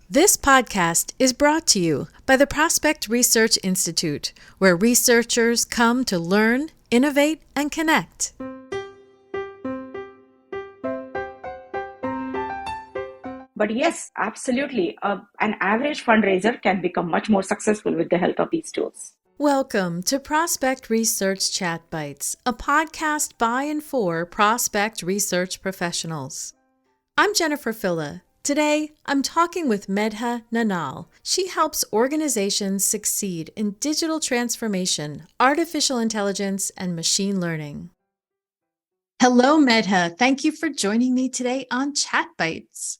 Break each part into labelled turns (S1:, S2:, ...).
S1: This podcast is brought to you by the Prospect Research Institute, where researchers come to learn, innovate, and connect.
S2: But yes, absolutely. An average fundraiser can become much more successful with the help of these tools.
S1: Welcome to Prospect Research Chat Bites, a podcast by and for prospect research professionals. I'm Jennifer Filla. Today, I'm talking with Medha Nanal. She helps organizations succeed in digital transformation, artificial intelligence, and machine learning. Hello, Medha. Thank you for joining me today on Chat Bites.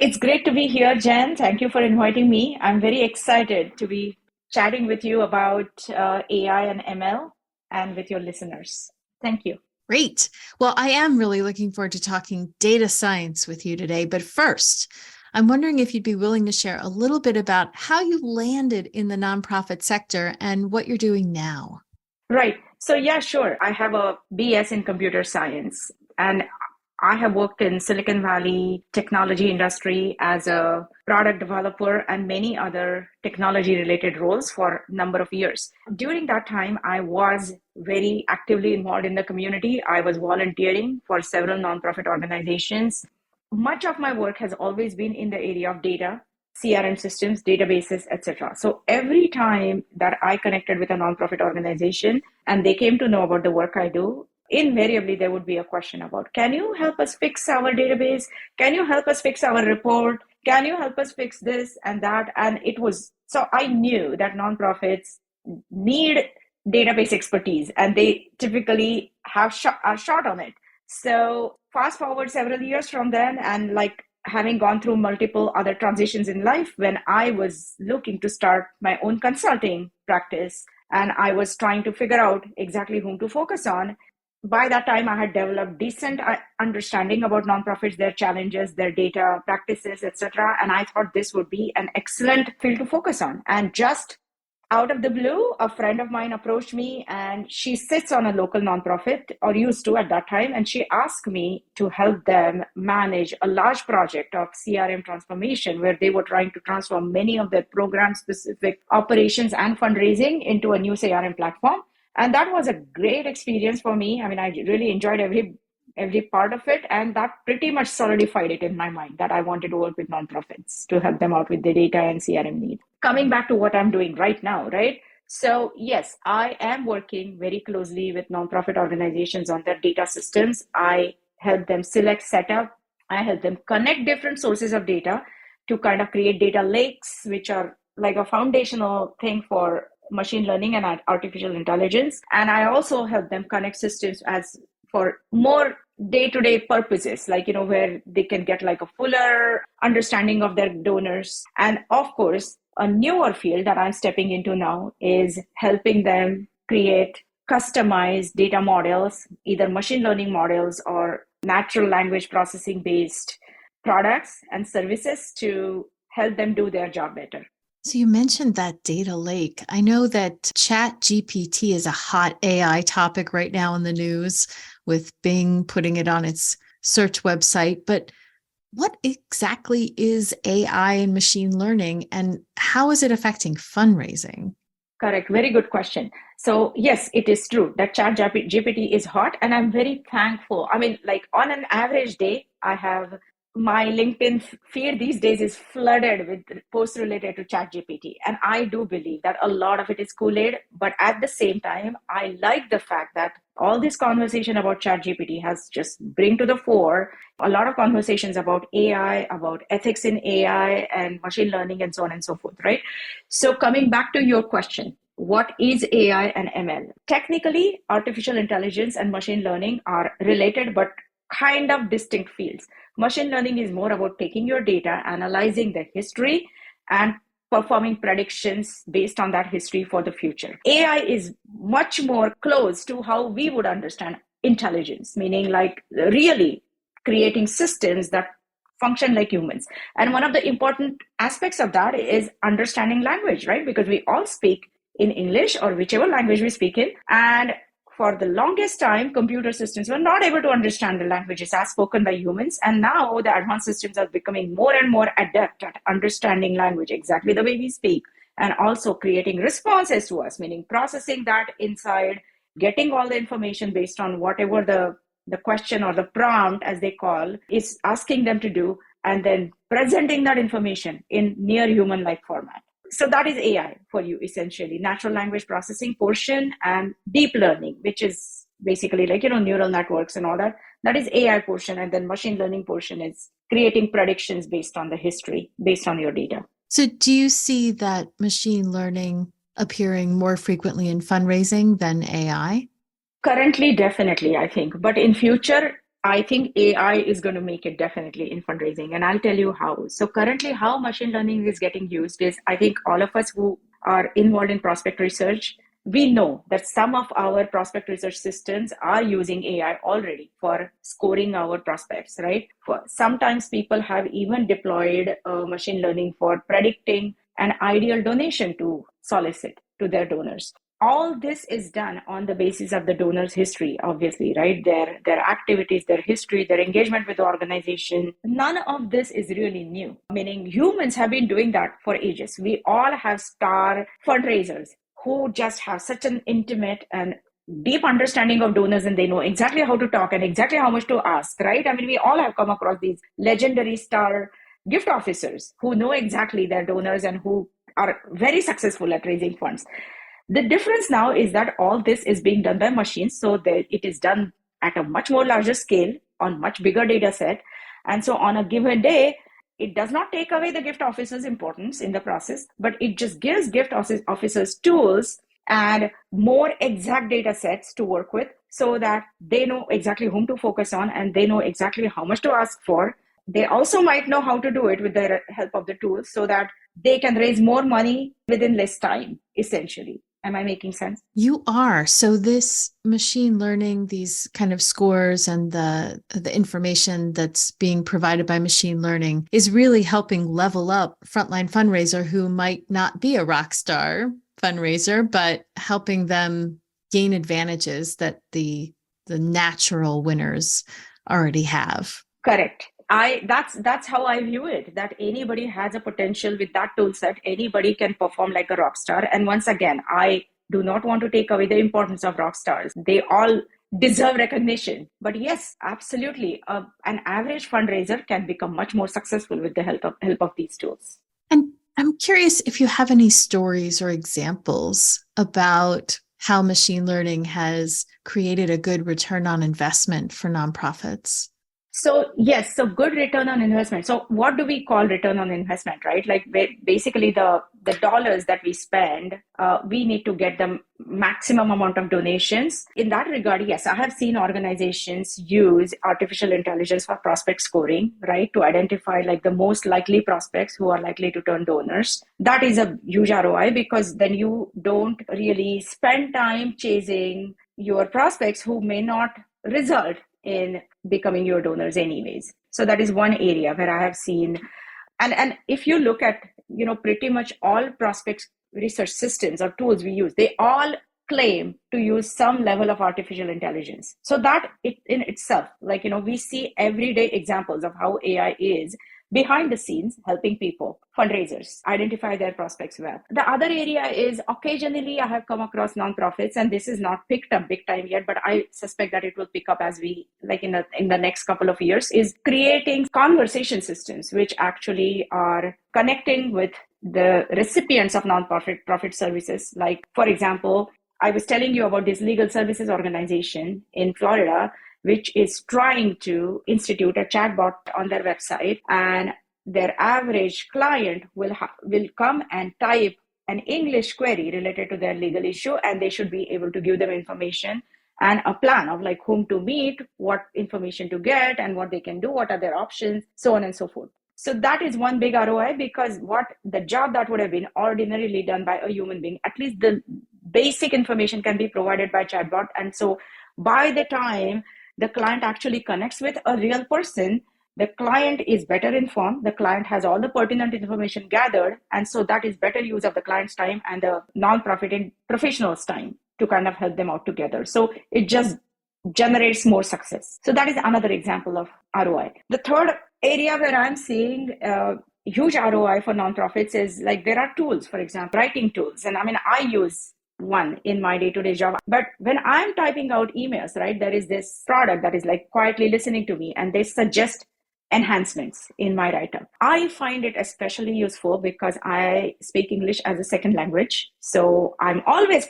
S2: It's great to be here, Jen. Thank you for inviting me. I'm very excited to be chatting with you about AI and ML and with your listeners. Thank you.
S1: Great. Well, I am really looking forward to talking data science with you today. But first, I'm wondering if you'd be willing to share a little bit about how you landed in the nonprofit sector and what you're doing now.
S2: Right. So, yeah, sure. I have a BS in computer science, and I have worked in Silicon Valley technology industry as a product developer and many other technology related roles for a number of years. During that time, I was very actively involved in the community. I was volunteering for several nonprofit organizations. Much of my work has always been in the area of data, CRM systems, databases, etc. So every time that I connected with a nonprofit organization and they came to know about the work I do, invariably there would be a question about, can you help us fix our database? Can you help us fix our report? Can you help us fix this and that? And it was, so I knew that nonprofits need database expertise and they typically have are short on it. So fast forward several years from then, and like having gone through multiple other transitions in life, when I was looking to start my own consulting practice and I was trying to figure out exactly whom to focus on, by that time I had developed decent understanding about nonprofits, their challenges, their data practices, etc. And I thought this would be an excellent field to focus on. And just out of the blue, a friend of mine approached me, and she sits on a local nonprofit, or used to at that time, and she asked me to help them manage a large project of CRM transformation where they were trying to transform many of their program specific operations and fundraising into a new CRM platform. And that was a great experience for me. I mean, I really enjoyed every part of it, and that pretty much solidified it in my mind that I wanted to work with nonprofits to help them out with the data and CRM needs. Coming back to what I'm doing right now, right? So yes, I am working very closely with nonprofit organizations on their data systems. I help them select, set up. I help them connect different sources of data to kind of create data lakes, which are like a foundational thing for machine learning and artificial intelligence. And I also help them connect systems as for more day-to-day purposes, like, where they can get like a fuller understanding of their donors. And of course, a newer field that I'm stepping into now is helping them create customized data models, either machine learning models or natural language processing based products and services to help them do their job better.
S1: So you mentioned that data lake. I know that Chat GPT is a hot AI topic right now in the news, with Bing putting it on its search website. But what exactly is AI and machine learning, and how is it affecting fundraising?
S2: Correct. Very good question. So yes, it is true that Chat GPT is hot, and I'm very thankful. I mean, like on an average day, I have my LinkedIn feed these days is flooded with posts related to Chat GPT. And I do believe that a lot of it is Kool-Aid. But at the same time, I like the fact that all this conversation about Chat GPT has just bring to the fore a lot of conversations about AI, about ethics in AI and machine learning and so on and so forth, right? So coming back to your question, what is AI and ML? Technically, artificial intelligence and machine learning are related, but kind of distinct fields. Machine learning is more about taking your data, analyzing the history, and performing predictions based on that history for the future. AI is much more close to how we would understand intelligence, meaning like really creating systems that function like humans. And one of the important aspects of that is understanding language, right? Because we all speak in English or whichever language we speak in. And for the longest time, computer systems were not able to understand the languages as spoken by humans. And now the advanced systems are becoming more and more adept at understanding language exactly the way we speak, and also creating responses to us, meaning processing that inside, getting all the information based on whatever the question or the prompt, as they call, is asking them to do, and then presenting that information in near human like format. So that is AI for you, essentially, natural language processing portion, and deep learning, which is basically like, neural networks and all that. That is AI portion. And then machine learning portion is creating predictions based on the history, based on your data.
S1: So, do you see that machine learning appearing more frequently in fundraising than AI?
S2: Currently, definitely, I think. But in future, I think AI is going to make it definitely in fundraising. And I'll tell you how. So currently, how machine learning is getting used is, I think all of us who are involved in prospect research, we know that some of our prospect research systems are using AI already for scoring our prospects, right? Sometimes people have even deployed machine learning for predicting an ideal donation to solicit to their donors. All this is done on the basis of the donor's history, obviously, right? Their activities, their history, their engagement with the organization. None of this is really new, meaning humans have been doing that for ages. We all have star fundraisers who just have such an intimate and deep understanding of donors, and they know exactly how to talk and exactly how much to ask, right? I mean, we all have come across these legendary star gift officers who know exactly their donors and who are very successful at raising funds. The difference now is that all this is being done by machines, so that it is done at a much more larger scale on much bigger data set. And so on a given day, it does not take away the gift officer's importance in the process, but it just gives gift officers tools and more exact data sets to work with, so that they know exactly whom to focus on and they know exactly how much to ask for. They also might know how to do it with the help of the tools, so that they can raise more money within less time, essentially. Am I making sense?
S1: You are. So this machine learning, these kind of scores and the information that's being provided by machine learning is really helping level up frontline fundraiser who might not be a rock star fundraiser, but helping them gain advantages that the natural winners already have.
S2: Correct. That's how I view it, that anybody has a potential with that tool set. Anybody can perform like a rock star. And once again, I do not want to take away the importance of rock stars. They all deserve recognition. But yes, absolutely, an average fundraiser can become much more successful with the help of these tools.
S1: And I'm curious if you have any stories or examples about how machine learning has created a good return on investment for nonprofits.
S2: So yes, so good return on investment. So what do we call return on investment, right? Like basically the dollars that we spend, we need to get the maximum amount of donations. In that regard, yes, I have seen organizations use artificial intelligence for prospect scoring, right, to identify like the most likely prospects who are likely to turn donors. That is a huge ROI, because then you don't really spend time chasing your prospects who may not result in becoming your donors anyways. So that is one area where I have seen, and if you look at pretty much all prospect research systems or tools we use, they all claim to use some level of artificial intelligence. So that it in itself, like we see everyday examples of how AI is behind the scenes helping people, fundraisers, identify their prospects well. The other area is, occasionally I have come across nonprofits, and this is not picked up big time yet, but I suspect that it will pick up as we like in the next couple of years, is creating conversation systems which actually are connecting with the recipients of profit services. Like, for example, I was telling you about this legal services organization in Florida, which is trying to institute a chatbot on their website, and their average client will come and type an English query related to their legal issue, and they should be able to give them information and a plan of like whom to meet, what information to get, and what they can do, what are their options, so on and so forth. So that is one big ROI, because what the job that would have been ordinarily done by a human being, at least the basic information can be provided by chatbot. And so by the time the client actually connects with a real person, the client is better informed, the client has all the pertinent information gathered, and so that is better use of the client's time and the nonprofit and professionals' time. to kind of help them out together. So it just generates more success. So that is another example of ROI. The third area where I'm seeing huge ROI for nonprofits is like there are tools, for example, writing tools. And I mean, I use one in my day-to-day job. But when I'm typing out emails, right, there is this product that is like quietly listening to me and they suggest enhancements in my write-up. I find it especially useful because I speak English as a second language. So I'm always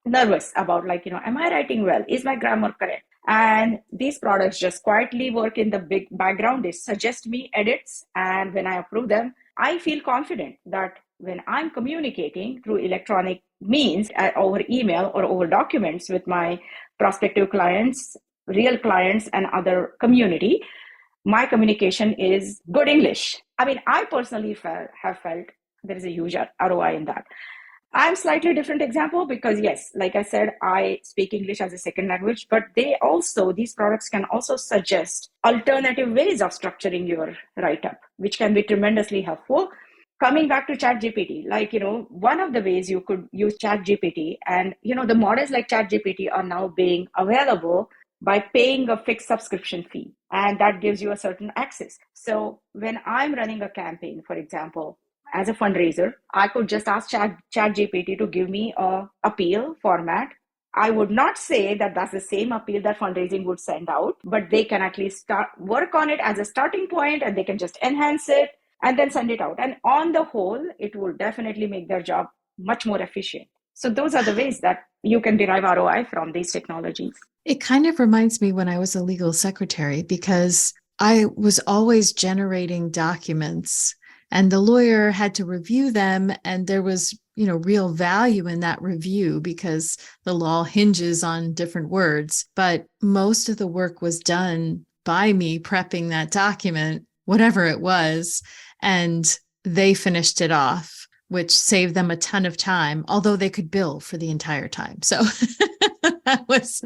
S2: nervous about like, am I writing well? Is my grammar correct? And these products just quietly work in the big background. They suggest me edits. And when I approve them, I feel confident that when I'm communicating through electronic means over email or over documents with my prospective clients, real clients, and other community, my communication is good English. I mean, I personally have felt there is a huge ROI in that. I'm slightly different example because yes, like I said, I speak English as a second language, but these products can also suggest alternative ways of structuring your write-up, which can be tremendously helpful. Coming back to ChatGPT, like, one of the ways you could use ChatGPT and, the models like ChatGPT are now being available by paying a fixed subscription fee. And that gives you a certain access. So when I'm running a campaign, for example, as a fundraiser, I could just ask ChatGPT to give me a appeal format. I would not say that that's the same appeal that fundraising would send out, but they can at least work on it as a starting point and they can just enhance it and then send it out. And on the whole, it will definitely make their job much more efficient. So those are the ways that you can derive ROI from these technologies.
S1: It kind of reminds me when I was a legal secretary, because I was always generating documents and the lawyer had to review them. And there was, real value in that review because the law hinges on different words. But most of the work was done by me prepping that document, whatever it was, and they finished it off, which saved them a ton of time, although they could bill for the entire time. So that was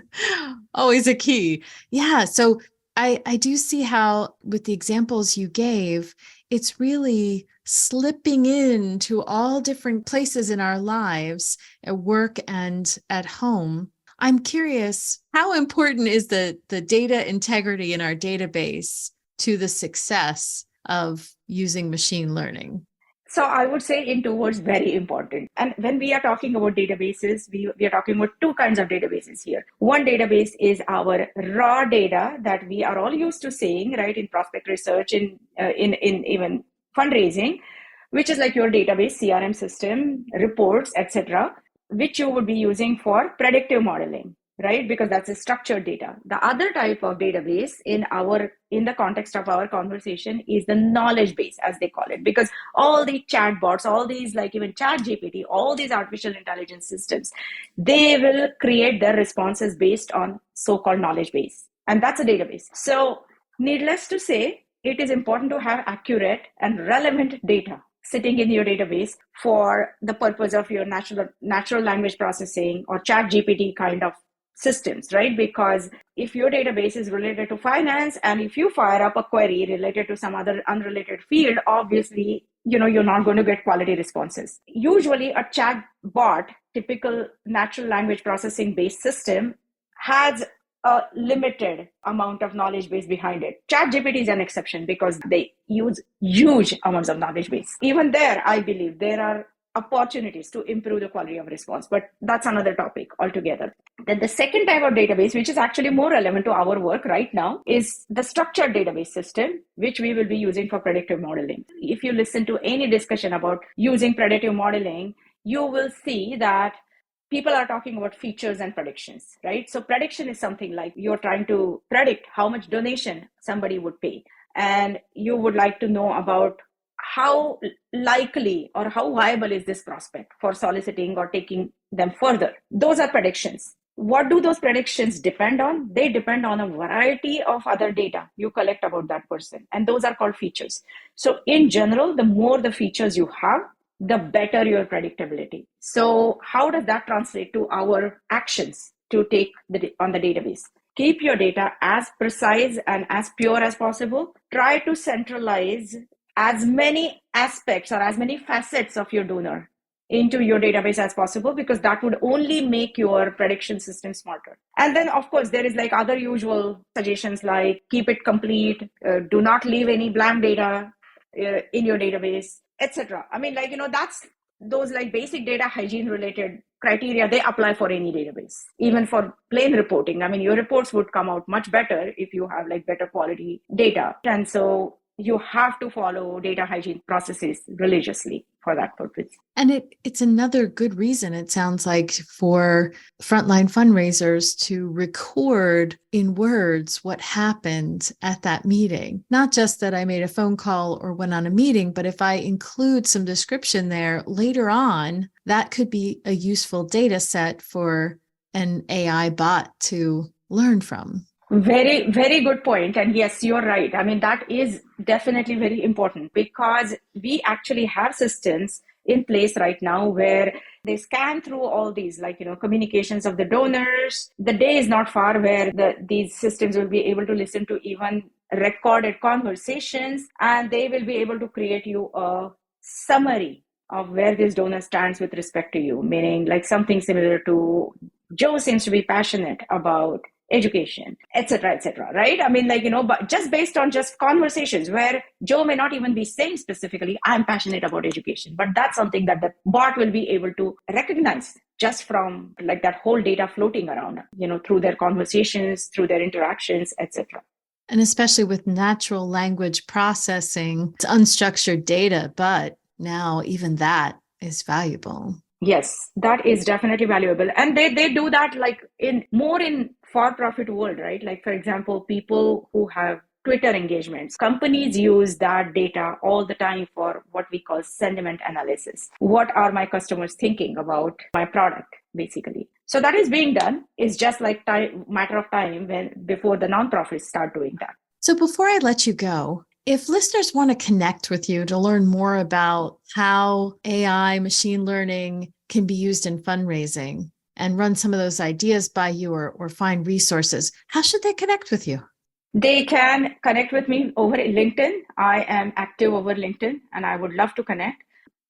S1: always a key. Yeah. So I do see how with the examples you gave, it's really slipping into all different places in our lives at work and at home. I'm curious, how important is the data integrity in our database to the success of using machine learning?
S2: So I would say in two words, very important. And when we are talking about databases, we are talking about two kinds of databases here. One database is our raw data that we are all used to seeing, right, in prospect research, in even fundraising, which is like your database, CRM system, reports, etc., which you would be using for predictive modeling, right? Because that's a structured data. The other type of database in the context of our conversation is the knowledge base, as they call it, because all the chatbots, all these like even ChatGPT, all these artificial intelligence systems, they will create their responses based on so-called knowledge base. And that's a database. So needless to say, it is important to have accurate and relevant data sitting in your database for the purpose of your natural language processing or ChatGPT kind of systems, right? Because if your database is related to finance and if you fire up a query related to some other unrelated field, obviously, you're not going to get quality responses. Usually a chat bot, typical natural language processing based system, has a limited amount of knowledge base behind it. ChatGPT is an exception because they use huge amounts of knowledge base. Even there, I believe there are opportunities to improve the quality of response, but that's another topic altogether. Then the second type of database, which is actually more relevant to our work right now, is the structured database system, which we will be using for predictive modeling. If you listen to any discussion about using predictive modeling, you will see that people are talking about features and predictions, right? So prediction is something like you're trying to predict how much donation somebody would pay. And you would like to know about how likely or how viable is this prospect for soliciting or taking them further. Those are predictions. What do those predictions depend on? They depend on a variety of other data you collect about that person. And those are called features. So in general, the more the features you have, the better your predictability. So how does that translate to our actions to take on the database? Keep your data as precise and as pure as possible. Try to centralize as many aspects or as many facets of your donor into your database as possible, because that would only make your prediction system smarter. And then, of course, there is like other usual suggestions like keep it complete, do not leave any blank data in your database, etc. I mean, like, that's those like basic data hygiene related criteria, they apply for any database, even for plain reporting. I mean, your reports would come out much better if you have like better quality data. And so you have to follow data hygiene processes religiously for that purpose.
S1: And it's another good reason, it sounds like, for frontline fundraisers to record in words what happened at that meeting. Not just that I made a phone call or went on a meeting, but if I include some description there later on, that could be a useful data set for an AI bot to learn from.
S2: Very, very good point. And yes, you're right. I mean, that is definitely very important, because we actually have systems in place right now where they scan through all these, like, communications of the donors. The day is not far where these systems will be able to listen to even recorded conversations, and they will be able to create you a summary of where this donor stands with respect to you, meaning like something similar to Joe seems to be passionate about education, etc., right? I mean, like, but just based on just conversations where Joe may not even be saying specifically, I'm passionate about education, but that's something that the bot will be able to recognize just from like that whole data floating around, through their conversations, through their interactions, etc.
S1: And especially with natural language processing, it's unstructured data, but now even that is valuable.
S2: Yes, that is definitely valuable. And they do that like in for-profit world, right? Like, for example, people who have Twitter engagements, companies use that data all the time for what we call sentiment analysis. What are my customers thinking about my product, basically? So that is being done. It's just like matter of time before the nonprofits start doing that.
S1: So before I let you go, if listeners want to connect with you to learn more about how AI, machine learning can be used in fundraising and run some of those ideas by you or find resources, how should they connect with you?
S2: They can connect with me over LinkedIn. I am active over LinkedIn and I would love to connect.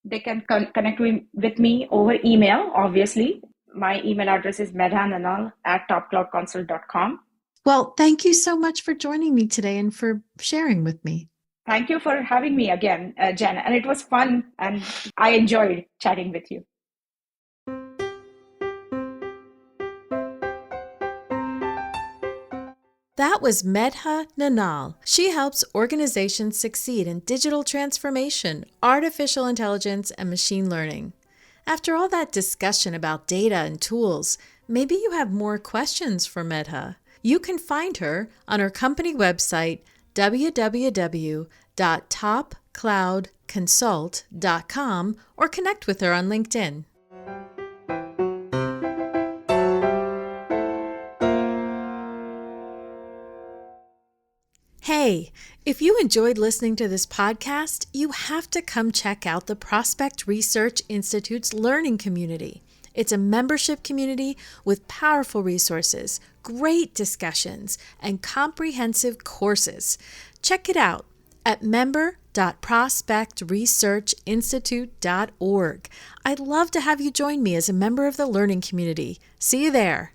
S2: They can connect with me over email, obviously. My email address is medhananal@topcloudconsult.com.
S1: Well, thank you so much for joining me today and for sharing with me.
S2: Thank you for having me again, Jen. And it was fun and I enjoyed chatting with you.
S1: That was Medha Nanal. She helps organizations succeed in digital transformation, artificial intelligence, and machine learning. After all that discussion about data and tools, maybe you have more questions for Medha. You can find her on her company website, www.topcloudconsult.com, or connect with her on LinkedIn. Hey, if you enjoyed listening to this podcast, you have to come check out the Prospect Research Institute's learning community. It's a membership community with powerful resources, great discussions, and comprehensive courses. Check it out at member.prospectresearchinstitute.org. I'd love to have you join me as a member of the learning community. See you there.